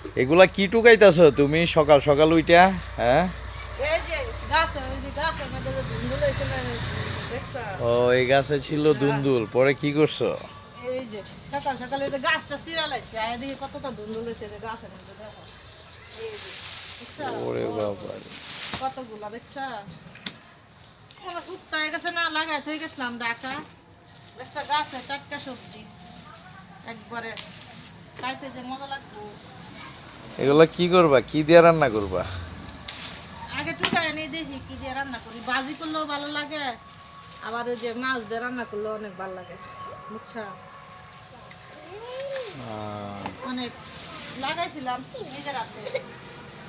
এগুলা কি টুকাইতাছো তুমি সকাল সকাল উইটা? হ্যাঁ, এই যে গাছে ওই যে গাছের মধ্যে যে ধুন্দুল হয়েছে না, দেখছো? ও এই গাছে ছিল দুন্দুল, পরে কি করছো? এই যে সকাল সকালে যে গাছটা চিরা লাগছে আর এদিকে কতটা ধুন্দুল হয়েছে যে গাছের মধ্যে দেখো। এই যে দেখছো? ওরে বড় বাবা, বড়। কতগুলা দেখছো? কোনো শুক্তায় গেছে না, লাগাই থেকে গেছিলাম ঢাকা। দেখছো গাছে টাটকা সবজি একবারে খাইতে যে মজা লাগবো। এগুলা কি করবা, কি দিয়ে রান্না করবা? আগে টুকায় নিয়ে দেখি কি দিয়ে রান্না করি, ভাজি করলেও ভালো লাগে, আবার ওই যে মাছ দিয়ে রান্না করলেও অনেক ভালো লাগে, বুঝছো? অনেক লাগাইছিলাম নিজের হাতে,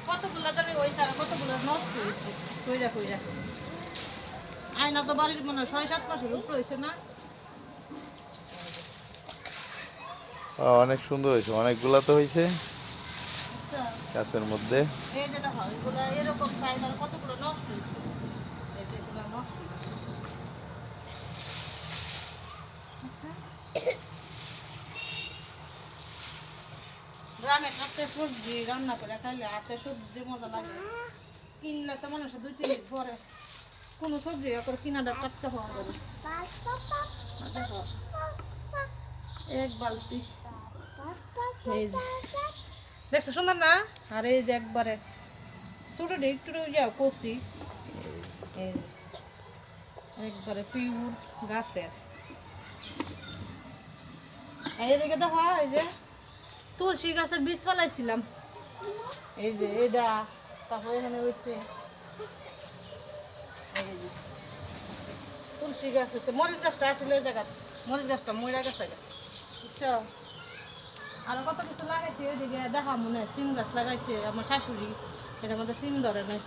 কতগুলো জানি ওই সারা কতগুলো নষ্ট হয়েছে কইরা কইরা। আয়না তো বাড়ির মনে হয় 6-7 মাসের উপরে হয়েছে না? অনেক সুন্দর হয়েছে, অনেকগুলা তো হয়েছে বুঝছো? গাছের মধ্যে। এই যে দেখো এগুলো এরকম সাইজ আর কতগুলো নষ্ট হয়েছে, এই যে এগুলো নষ্ট হয়েছে। গ্রামে হাতে সবজি রান্না করে খাইলে হাতে সবজি মজা লাগে, কিনলে তো মানুষ 2-3 দিন পরে কোনো সবজি করে কিনাটা টাটকা হওয়া যাবে। দেখো এক বালতি, এই যে দেখছো সুন্দর না? আর এই যে একবারে ছোট একটু যাও কষি, এই যে একবারে পিওর গাছের। আর এদিকে দেখো এই যে তুলসী গাছের বীজ ফেলাইছিলাম, এই যে এটা, তারপরে এখানে হয়েছে এই যে তুলসী গাছ হচ্ছে, মরিচ গাছটা আসলে ওই জায়গা, মরিচ গাছটা মরিয়া গেছে বুঝছো? আর কত কিছু লাগাইছে ওইদিকে দেখা মনে হয় সিম গাছ লাগাইছে আমার শাশুড়ি, এটার মধ্যে সিম ধরে নাই।